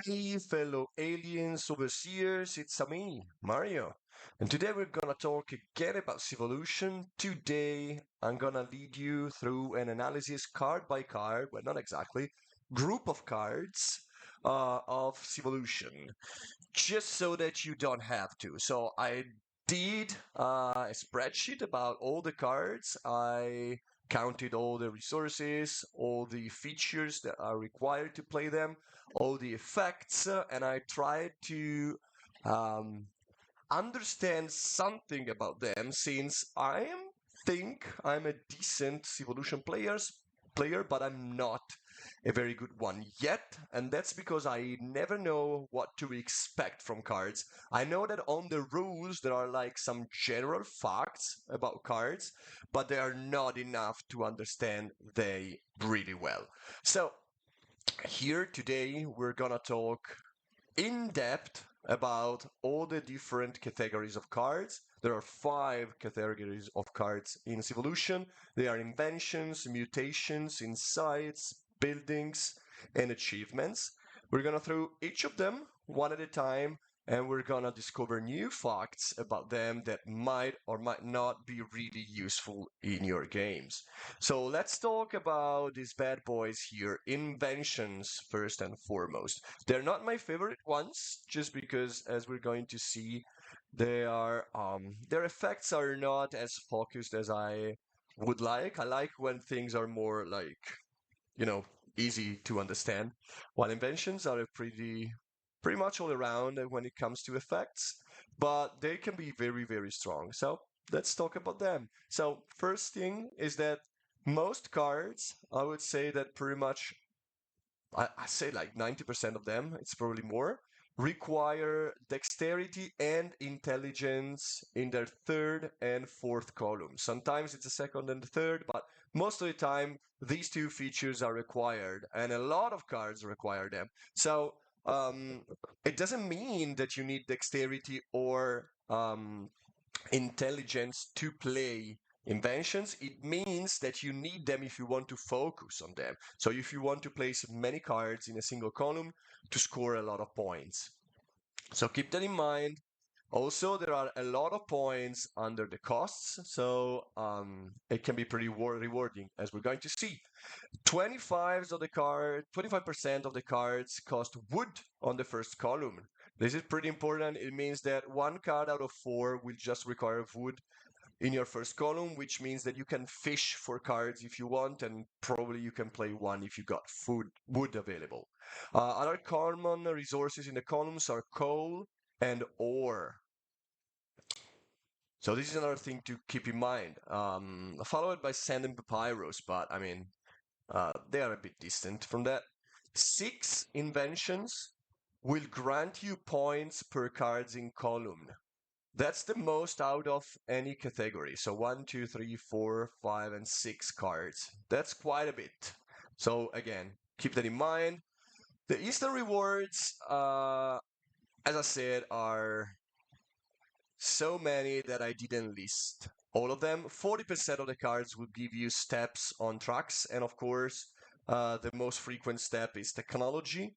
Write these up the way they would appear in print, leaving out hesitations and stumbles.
Hey, fellow aliens, overseers, it's me, Mario. And today we're gonna talk again about Civolution. Today I'm gonna lead you through an analysis card by card, well, not exactly, group of cards of Civolution, just so that you don't have to. So I did a spreadsheet about all the cards. I counted all the resources, all the features that are required to play them, all the effects, and I tried to um, understand something about them since think I'm a decent Evolution player, but I'm not a very good one yet, and that's because I never know what to expect from cards. I know that on the rules there are like some general facts about cards, but they are not enough to understand they really well. So here today we're gonna talk in depth about all the different categories of cards. There are five categories of cards in Civolution. They are inventions, mutations, insights, buildings, and achievements. We're gonna through each of them one at a time, and we're gonna discover new facts about them that might or might not be really useful in your games. So let's talk about these bad boys here, inventions first and foremost. They're not my favorite ones, just because, as we're going to see, they are their effects are not as focused as I would like. I like when things are more like, you know, easy to understand, while inventions are pretty much all around when it comes to effects, but they can be very, very strong. So let's talk about them. So first thing is that most cards, I would say that pretty much I say like 90% of them, it's probably more, require dexterity and intelligence in their third and fourth column. Sometimes it's a second and the third, but most of the time these two features are required, and a lot of cards require them. So um, it doesn't mean that you need dexterity or intelligence to play inventions. It means that you need them if you want to focus on them. So if you want to place many cards in a single column to score a lot of points. So keep that in mind. Also, there are a lot of points under the costs, so it can be pretty rewarding, as we're going to see. 25% of the cards cost wood on the first column. This is pretty important. It means that one card out of four will just require wood in your first column, which means that you can fish for cards if you want, and probably you can play one if you got wood available. Other common resources in the columns are coal and ore. So this is another thing to keep in mind. Followed by sand and papyrus, but I mean, they are a bit distant from that. Six inventions will grant you points per cards in column. That's the most out of any category. So one, two, three, four, five, and six cards. That's quite a bit. So again, keep that in mind. The instant rewards, as I said, are so many that I didn't list all of them. 40% of the cards will give you steps on tracks, and of course, the most frequent step is technology.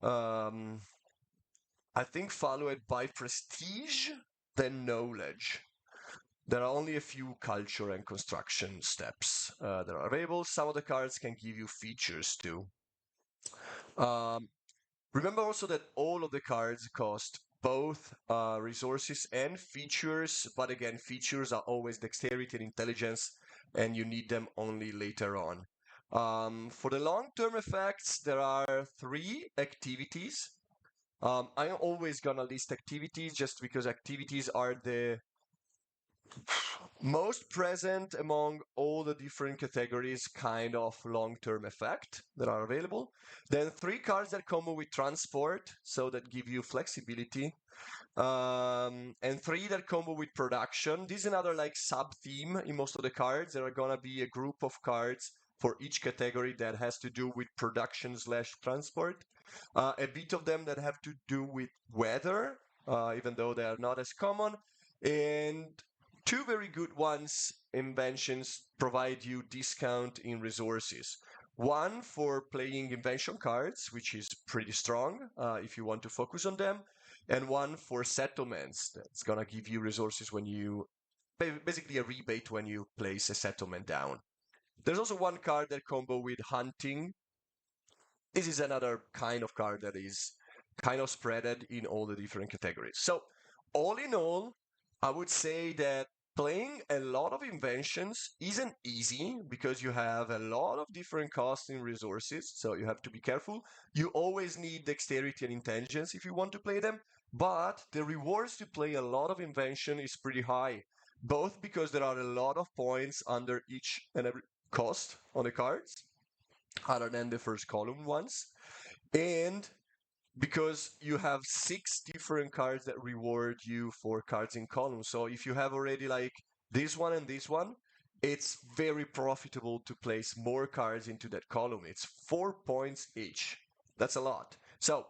Um, I think followed by prestige, then knowledge. There are only a few culture and construction steps that are available. Some of the cards can give you features too. Um, Remember also that all of the cards cost both resources and features, but again, features are always dexterity and intelligence, and you need them only later on. For the long-term effects, there are three activities. I'm always gonna list activities just because activities are the most present among all the different categories kind of long-term effect that are available. Then three cards that come with transport, so that give you flexibility. And three that combo with production. This is another like sub-theme in most of the cards. There are gonna be a group of cards for each category that has to do with production slash transport. A bit of them that have to do with weather, even though they are not as common. And two very good ones, inventions, provide you discount in resources. One for playing invention cards, which is pretty strong if you want to focus on them, and one for settlements. That's gonna give you resources when you basically a rebate when you place a settlement down. There's also one card that combo with hunting. This is another kind of card that is kind of spreaded in all the different categories. So all in all, I would say that playing a lot of inventions isn't easy because you have a lot of different costing resources, so you have to be careful. You always need dexterity and intelligence if you want to play them, but the rewards to play a lot of invention is pretty high, both because there are a lot of points under each and every cost on the cards, other than the first column ones, and because you have 6 different cards that reward you for cards in columns. So if you have already like this one and this one, it's very profitable to place more cards into that column. It's 4 points each. That's a lot. So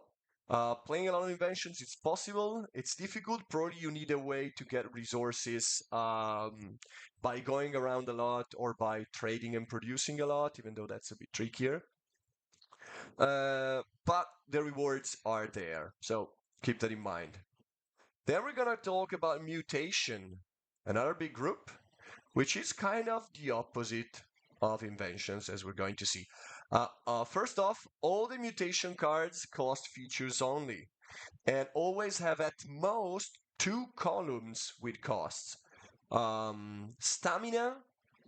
playing a lot of inventions, it's possible. It's difficult. Probably you need a way to get resources by going around a lot or by trading and producing a lot, even though that's a bit trickier. But the rewards are there, so keep that in mind. Then we're gonna talk about mutation, another big group, which is kind of the opposite of inventions, as we're going to see. First off, all the mutation cards cost features only, and always have at most 2 columns with costs. Stamina,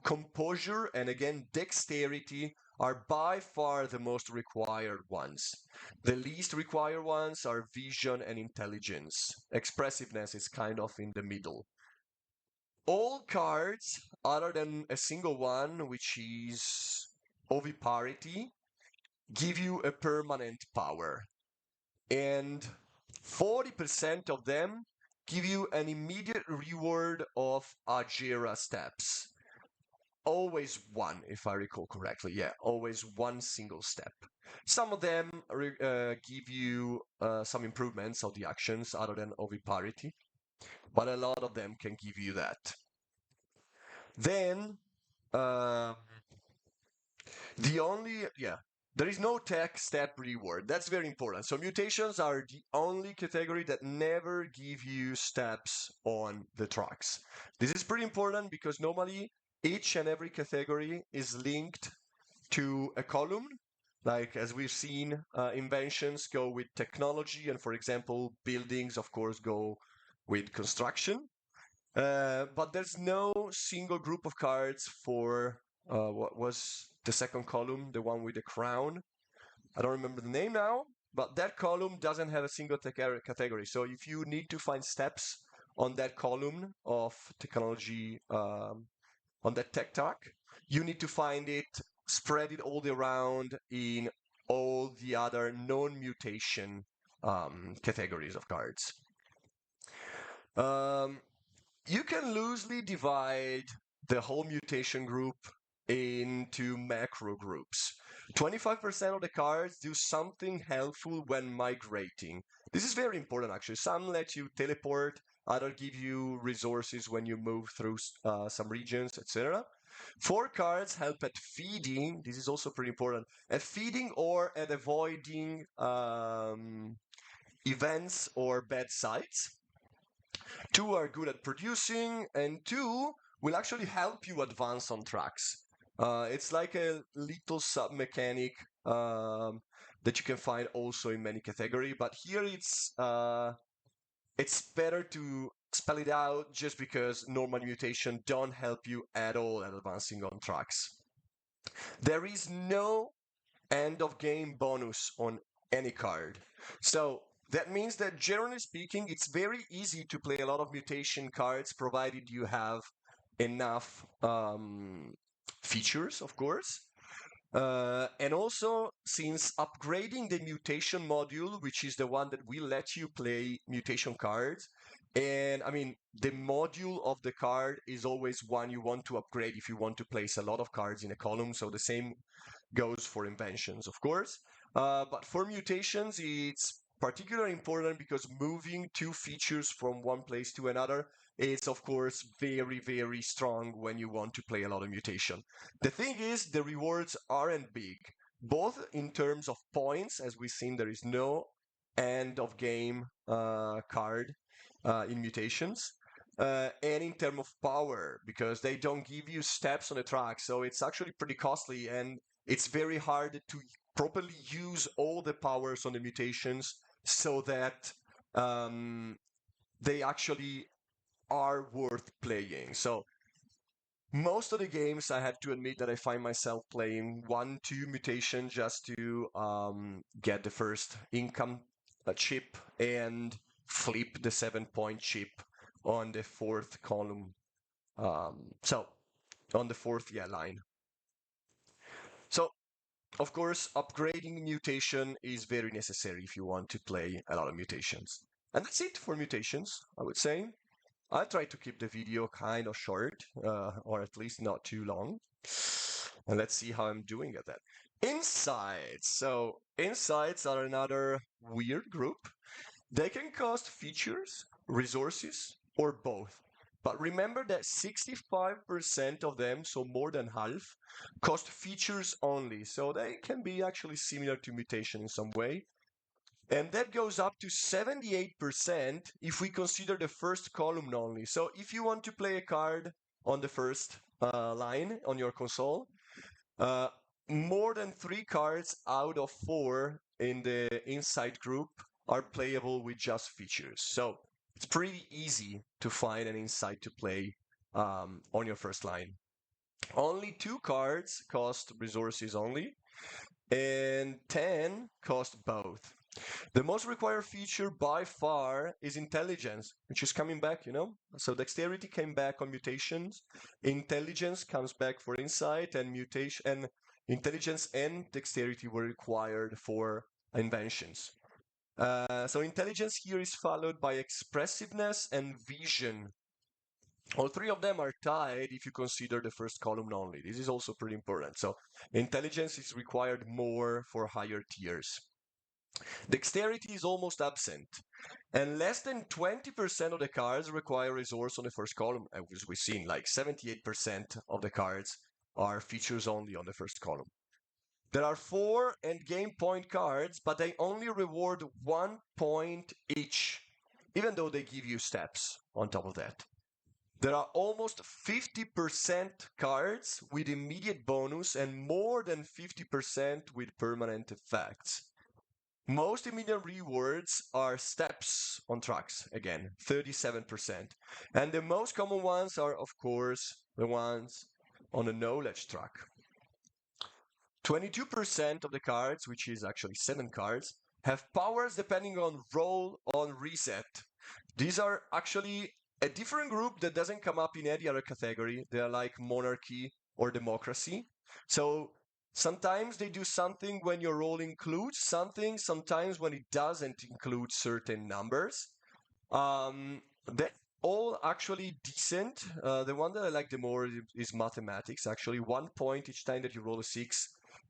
composure, and again, dexterity are by far the most required ones. The least required ones are vision and intelligence. Expressiveness is kind of in the middle. All cards, other than a single one, which is oviparity, give you a permanent power. And 40% of them give you an immediate reward of Ajira steps. Always one, if I recall correctly. Yeah, always one single step. Some of them give you some improvements of the actions other than oviparity, but a lot of them can give you that. Then, uh, the only, yeah, there is no tech step reward. That's very important. So mutations are the only category that never give you steps on the tracks. This is pretty important because normally each and every category is linked to a column. Like as we've seen, inventions go with technology, and for example, buildings, of course, go with construction. But there's no single group of cards for what was the second column, the one with the crown. I don't remember the name now, but that column doesn't have a single category. So if you need to find steps on that column of technology, on that tech track, you need to find it, spread it all around in all the other non-mutation categories of cards. Um, you can loosely divide the whole mutation group into macro groups. 25% of the cards do something helpful when migrating. This is very important actually. Some let you teleport, other give you resources when you move through some regions, etc. 4 cards help at feeding. This is also pretty important. At feeding or at avoiding events or bad sites. 2 are good at producing, and 2 will actually help you advance on tracks. It's like a little sub mechanic that you can find also in many categories, but here it's better to spell it out just because normal mutation don't help you at all at advancing on tracks. There is no end of game bonus on any card. So that means that generally speaking, it's very easy to play a lot of mutation cards provided you have enough features, of course. And also, since upgrading the mutation module, which is the one that will let you play mutation cards, and I mean, the module of the card is always one you want to upgrade if you want to place a lot of cards in a column. So the same goes for inventions, of course. But for mutations, it's particularly important because moving 2 features from one place to another is, of course, very, very strong when you want to play a lot of mutation. The thing is, the rewards aren't big. both in terms of points, as we've seen, there is no end of game card in Mutations, and in terms of power, because they don't give you steps on the track, so it's actually pretty costly, and it's very hard to properly use all the powers on the Mutations so that they actually are worth playing. So most of the games, I have to admit that I find myself playing 1, 2 mutation just to get the first income chip and flip the 7-point chip on the fourth column. So on the fourth line. So of course, upgrading mutation is very necessary if you want to play a lot of mutations. And that's it for mutations, I would say. I'll try to keep the video kind of short, or at least not too long. And let's see how I'm doing at that. Insights. So insights are another weird group. They can cost features, resources, or both. But remember that 65% of them, so more than half, cost features only. So they can be actually similar to mutation in some way. And that goes up to 78% if we consider the first column only. So if you want to play a card on the first line on your console, uh, more than 3 cards out of 4 in the inside group are playable with just features. So it's pretty easy to find an insight to play on your first line. Only 2 cards cost resources only, and 10 cost both. The most required feature by far is intelligence, which is coming back, you know? So dexterity came back on mutations, intelligence comes back for insight, and mutation and intelligence and dexterity were required for inventions. So intelligence here is followed by expressiveness and vision. All 3 of them are tied if you consider the first column only. This is also pretty important. So intelligence is required more for higher tiers. Dexterity is almost absent, and less than 20% of the cards require resource on the first column, as we've seen, like 78% of the cards are features only on the first column. There are 4 end game point cards, but they only reward 1 point each, even though they give you steps on top of that. There are almost 50% cards with immediate bonus and more than 50% with permanent effects. Most immediate rewards are steps on tracks, again, 37%. And the most common ones are, of course, the ones on the knowledge track. 22% of the cards, which is actually 7 cards, have powers depending on roll on reset. These are actually a different group that doesn't come up in any other category. They are like monarchy or democracy. So sometimes they do something when your roll includes something, sometimes when it doesn't include certain numbers. They're all actually decent. The one that I like the more is mathematics. Actually, 1 point each time that you roll a 6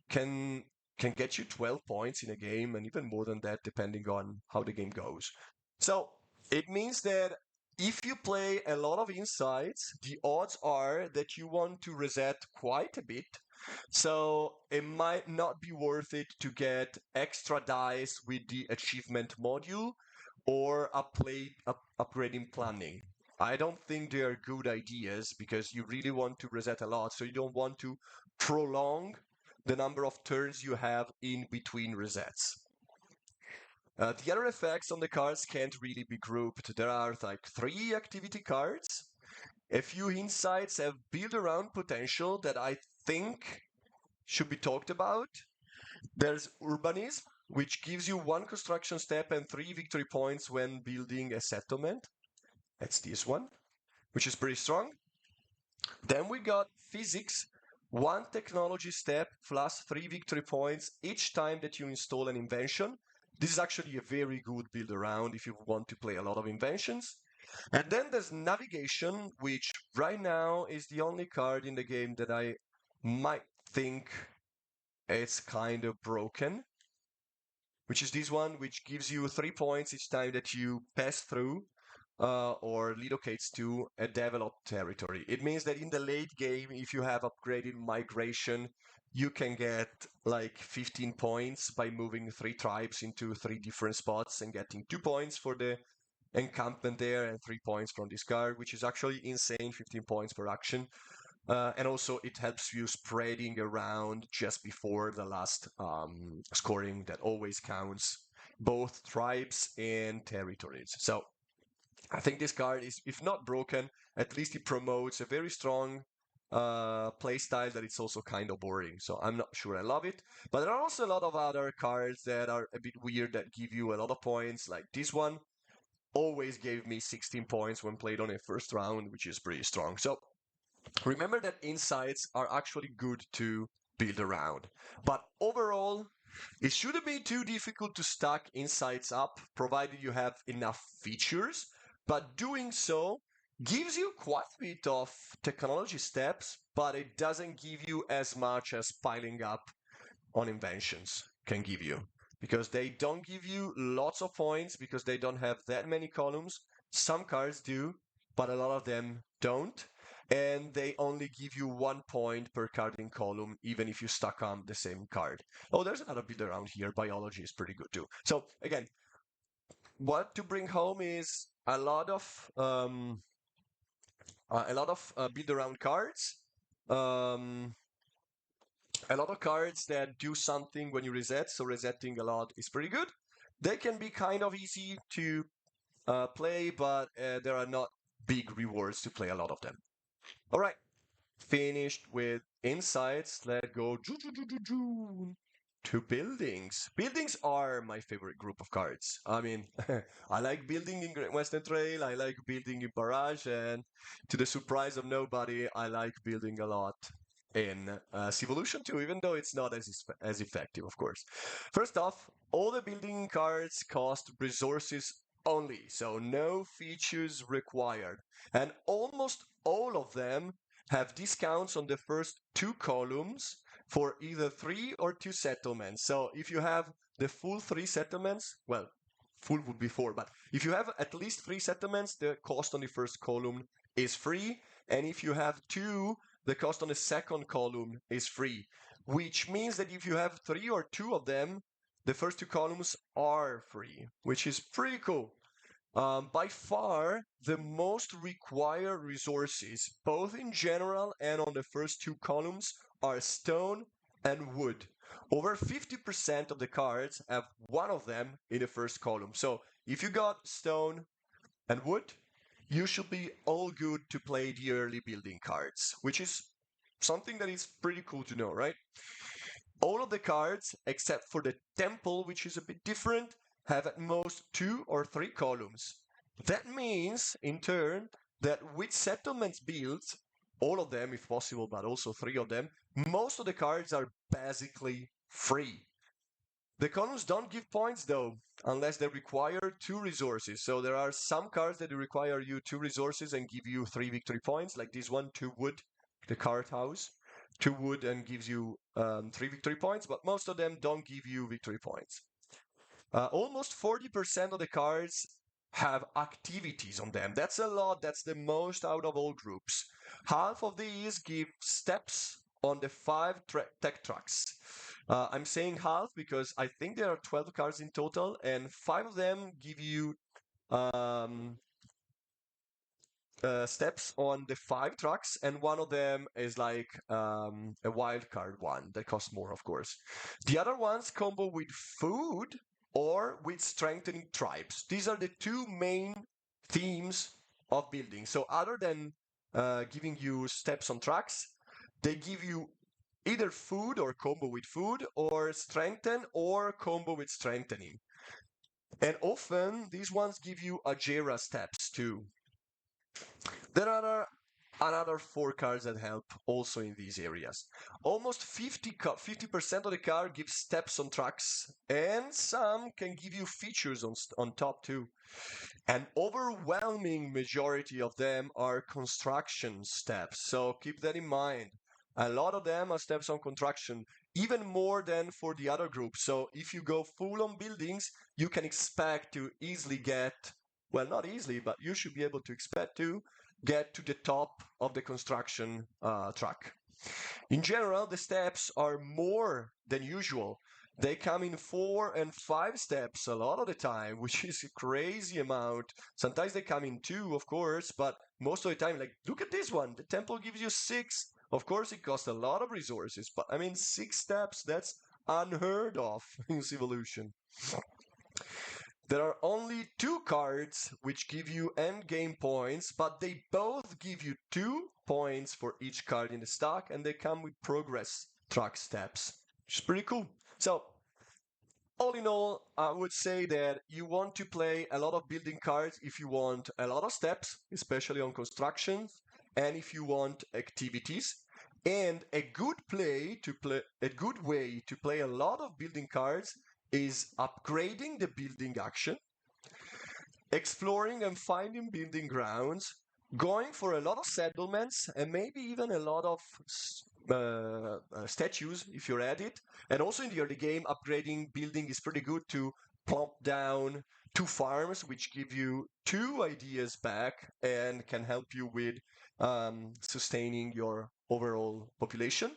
can can get you 12 points in a game, and even more than that, depending on how the game goes. So it means that if you play a lot of insights, the odds are that you want to reset quite a bit. So it might not be worth it to get extra dice with the achievement module or upgrading planning. I don't think they are good ideas because you really want to reset a lot, so you don't want to prolong the number of turns you have in between resets. The other effects on the cards can't really be grouped. There are like 3 activity cards. A few insights have build around potential that I think should be talked about. There's urbanism, which gives you 1 construction step and 3 victory points when building a settlement. That's this one, which is pretty strong. Then we got physics, 1 technology step plus 3 victory points each time that you install an invention. This is actually a very good build around if you want to play a lot of inventions. And then there's navigation, which right now is the only card in the game that I might think it's kind of broken, which is this one, which gives you 3 points each time that you pass through or relocates to a developed territory. It means that in the late game, if you have upgraded migration, you can get like 15 points by moving 3 tribes into 3 different spots and getting 2 points for the encampment there and 3 points from this card, which is actually insane, 15 points per action. And also it helps you spreading around just before the last scoring that always counts both tribes and territories. So I think this card is, if not broken, at least it promotes a very strong play style that it's also kind of boring. So I'm not sure I love it. But there are also a lot of other cards that are a bit weird that give you a lot of points, like this one always gave me 16 points when played on a first round, which is pretty strong. So remember that insights are actually good to build around. But overall, it shouldn't be too difficult to stack insights up, provided you have enough features. But doing so gives you quite a bit of technology steps, but it doesn't give you as much as piling up on inventions can give you. Because they don't give you lots of points because they don't have that many columns. Some cards do, but a lot of them don't. And they only give you 1 point per card in column, even if you stack on the same card. Oh, there's another build around here. Biology is pretty good too. So again, what to bring home is a lot of build around cards. Um, a lot of cards that do something when you reset, so resetting a lot is pretty good. They can be kind of easy to play, but there are not big rewards to play a lot of them. All right, finished with insights. Let's go to buildings. Buildings are my favorite group of cards. I mean, I like building in Great Western Trail, I like building in Barrage, and to the surprise of nobody, I like building a lot in Civolution too, even though it's not as effective, of course. First off, all the building cards cost resources only, so no features required. And almost all of them have discounts on the first 2 columns for either 3 or 2 settlements. So if you have the full 3 settlements, well, full would be 4, but if you have at least 3 settlements, the cost on the first column is free. And if you have 2, the cost on the second column is free, which means that if you have 3 or 2 of them, the first 2 columns are free, which is pretty cool. By far, the most required resources, both in general and on the first 2 columns, are stone and wood. Over 50% of the cards have one of them in the first column. So if you got stone and wood, you should be all good to play the early building cards, which is something that is pretty cool to know, right? All of the cards, except for the temple, which is a bit different, have at most 2 or 3 columns. That means, in turn, that with settlements built, all of them if possible, but also 3 of them, most of the cards are basically free. The columns don't give points though, unless they require 2 resources. So there are some cards that require you 2 resources and give you 3 victory points, like this one, 2 wood, the card house. 2 wood and gives you 3 victory points, but most of them don't give you victory points. Almost 40% of the cards have activities on them. That's a lot. That's the most out of all groups. Half of these give steps on the 5 tech tracks. I'm saying half because I think there are 12 cards in total, and 5 of them give you um, steps on the 5 tracks, and one of them is like a wild card one that costs more, of course. The other ones combo with food or with strengthening tribes. These are the 2 main themes of building. So other than giving you steps on tracks, they give you either food or combo with food, or strengthen or combo with strengthening. And often these ones give you Ajera steps too. There are another 4 cards that help also in these areas. Almost 50% of the card gives steps on tracks, and some can give you features on top too. An overwhelming majority of them are construction steps, so keep that in mind. A lot of them are steps on construction, even more than for the other groups. So if you go full on buildings, you can expect to easily get, well, not easily, but you should be able to expect to get to the top of the construction track. In general, the steps are more than usual. They come in 4 and 5 steps a lot of the time, which is a crazy amount. Sometimes they come in two, of course, but most of the time, like, look at this one. The temple gives you six. Of course, it costs a lot of resources, but I mean, 6 steps, that's unheard of in Civolution. There are only 2 cards which give you end game points, but they both give you 2 points for each card in the stock, and they come with progress track steps, which is pretty cool. So, all in all, I would say that you want to play a lot of building cards if you want a lot of steps, especially on constructions, and if you want activities. And a good way to play a lot of building cards is upgrading the building action, exploring and finding building grounds, going for a lot of settlements, and maybe even a lot of statues if you're at it. And also in the early game, upgrading building is pretty good to plop down 2 farms, which give you 2 ideas back and can help you with sustaining your overall population.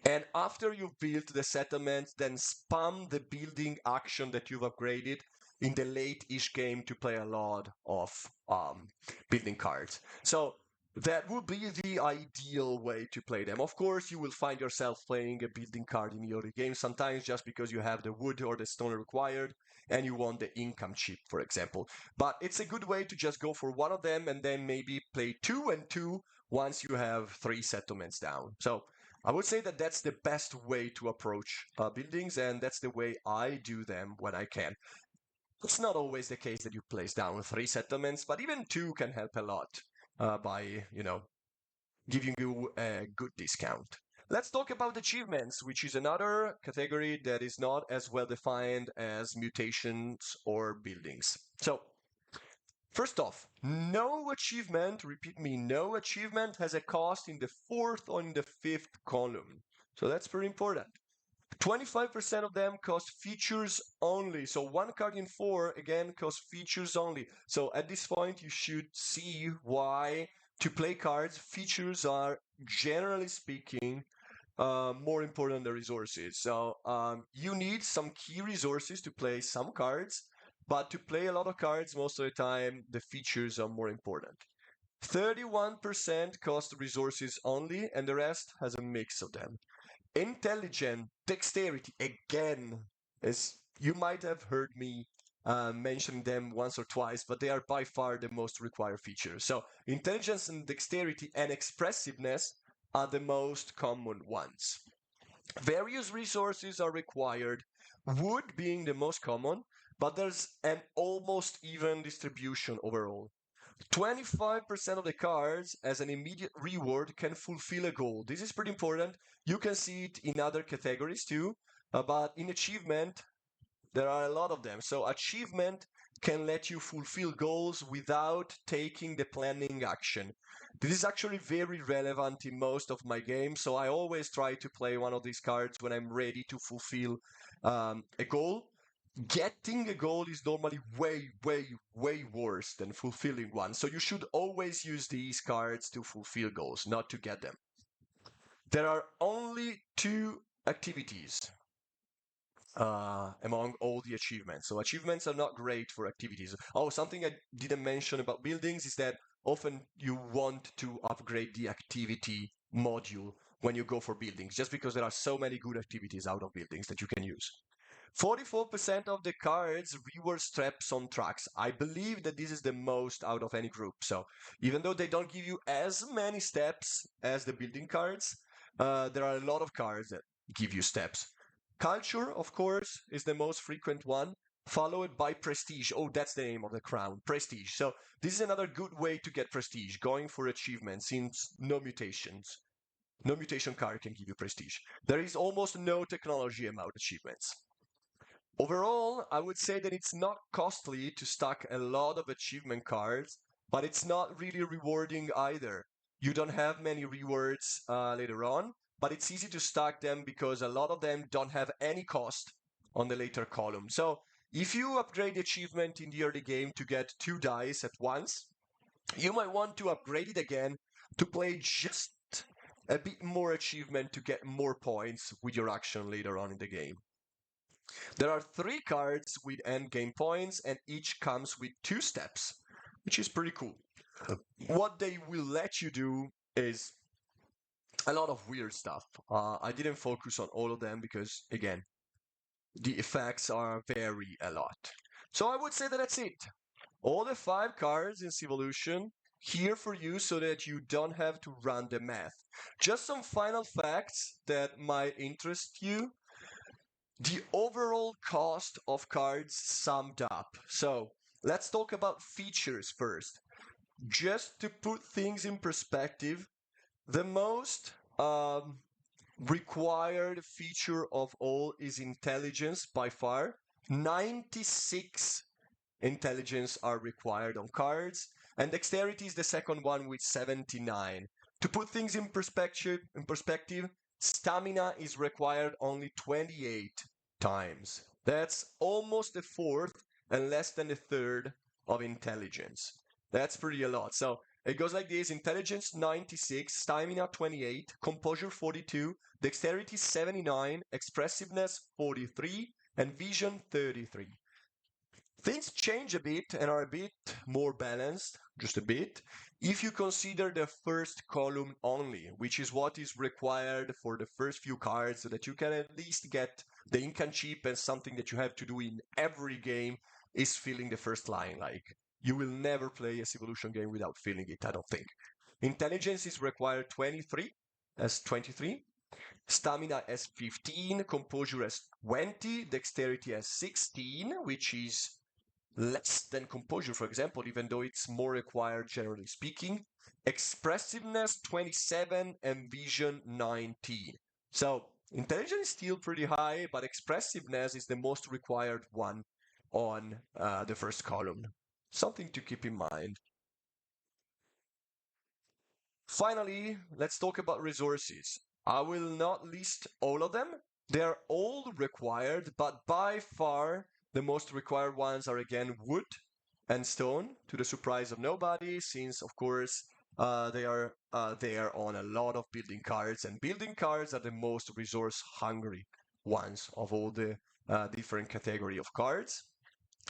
And after you've built the settlement, then spam the building action that you've upgraded in the late-ish game to play a lot of building cards. So that would be the ideal way to play them. Of course, you will find yourself playing a building card in the early game, sometimes just because you have the wood or the stone required and you want the income chip, for example. But it's a good way to just go for one of them and then maybe play 2 and 2 once you have 3 settlements down. So I would say that that's the best way to approach buildings, and that's the way I do them when I can. It's not always the case that you place down 3 settlements, but even 2 can help a lot by, giving you a good discount. Let's talk about achievements, which is another category that is not as well defined as mutations or buildings. So, first off, no achievement, repeat me, no achievement has a cost in the 4th or in the 5th column. So that's pretty important. 25% of them cost features only. So 1 card in 4, again, costs features only. So at this point, you should see why to play cards, features are, generally speaking, more important than resources. So you need some key resources to play some cards, but to play a lot of cards, most of the time, the features are more important. 31% cost resources only, and the rest has a mix of them. Intelligent, dexterity, again, as you might have heard me mentioning them once or twice, but they are by far the most required features. So intelligence and dexterity and expressiveness are the most common ones. Various resources are required, wood being the most common, but there's an almost even distribution overall. 25% of the cards as an immediate reward can fulfill a goal. This is pretty important. You can see it in other categories too, but in achievement, there are a lot of them. So achievement can let you fulfill goals without taking the planning action. This is actually very relevant in most of my games, so I always try to play one of these cards when I'm ready to fulfill a goal. Getting a goal is normally way, way, way worse than fulfilling one. So you should always use these cards to fulfill goals, not to get them. There are only 2 activities among all the achievements. So achievements are not great for activities. Oh, something I didn't mention about buildings is that often you want to upgrade the activity module when you go for buildings, just because there are so many good activities out of buildings that you can use. 44% of the cards reward steps on tracks. I believe that this is the most out of any group. So even though they don't give you as many steps as the building cards, there are a lot of cards that give you steps. Culture, of course, is the most frequent one, followed by prestige. Oh, that's the name of the crown, prestige. So this is another good way to get prestige, going for achievements since no mutations. No mutation card can give you prestige. There is almost no technology amount achievements. Overall, I would say that it's not costly to stack a lot of achievement cards, but it's not really rewarding either. You don't have many rewards later on, but it's easy to stack them because a lot of them don't have any cost on the later column. So if you upgrade the achievement in the early game to get 2 dice at once, you might want to upgrade it again to play just a bit more achievement to get more points with your action later on in the game. There are 3 cards with end game points, and each comes with 2 steps, which is pretty cool. What they will let you do is a lot of weird stuff. I didn't focus on all of them because, again, the effects are vary a lot. So I would say that that's it. All the 5 cards in Civolution here for you so that you don't have to run the math. Just some final facts that might interest you. The overall cost of cards summed up. So let's talk about features first. Just to put things in perspective, the most required feature of all is intelligence by far. 96 intelligence are required on cards, and dexterity is the second one with 79. To put things in perspective, stamina is required only 28 times. That's almost a fourth and less than a third of intelligence. That's pretty a lot. So it goes like this: intelligence 96, stamina 28, composure 42, dexterity 79, expressiveness 43, and vision 33. Things change a bit and are a bit more balanced, just a bit, if you consider the first column only, which is what is required for the first few cards so that you can at least get the incanship, and something that you have to do in every game is filling the first line. Like, you will never play a Civolution game without filling it, I don't think. Intelligence is required 23, as 23. Stamina as 15, composure as 20, dexterity as 16, which is less than composure, for example, even though it's more required generally speaking. Expressiveness 27 and vision 19. So intelligence is still pretty high, but expressiveness is the most required one on the first column. Something to keep in mind. Finally, let's talk about resources. I will not list all of them. They're all required, but by far the most required ones are again wood and stone, to the surprise of nobody, since of course they are there on a lot of building cards, and building cards are the most resource hungry ones of all the different category of cards.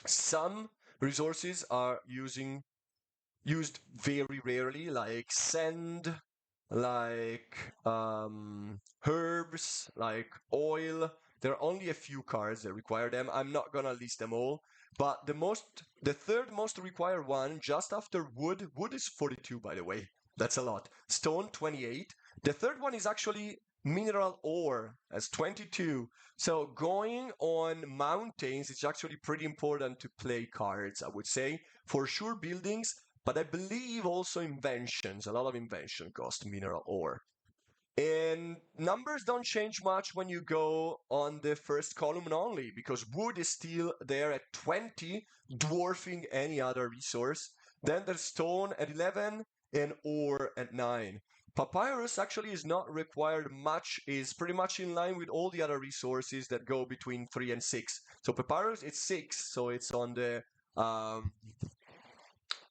Some resources are used very rarely, like sand, like herbs, like oil. There are only a few cards that require them. I'm not gonna list them all, but the third most required one, just after wood. Wood is 42, by the way. That's a lot. Stone 28. The third one is actually mineral ore as 22. So going on mountains, it's actually pretty important to play cards, I would say. For sure buildings, but I believe also inventions. A lot of invention cost mineral ore. And numbers don't change much when you go on the first column only, because wood is still there at 20, dwarfing any other resource. Then there's stone at 11 and ore at 9. Papyrus actually is not required much, is pretty much in line with all the other resources that go between 3 and 6. So papyrus, it's 6, so it's on the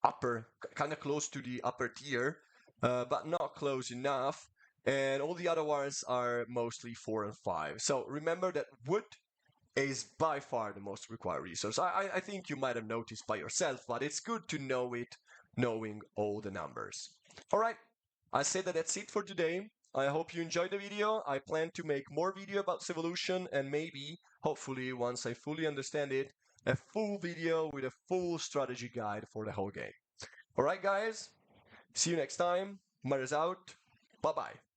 upper, kind of close to the upper tier, but not close enough. And all the other ones are mostly 4 and 5. So remember that wood is by far the most required resource. I think you might have noticed by yourself, but it's good to know it, knowing all the numbers. All right, I say that that's it for today. I hope you enjoyed the video. I plan to make more video about Civolution, and maybe, hopefully, once I fully understand it, a full video with a full strategy guide for the whole game. All right, guys, see you next time. Matters out. Bye-bye.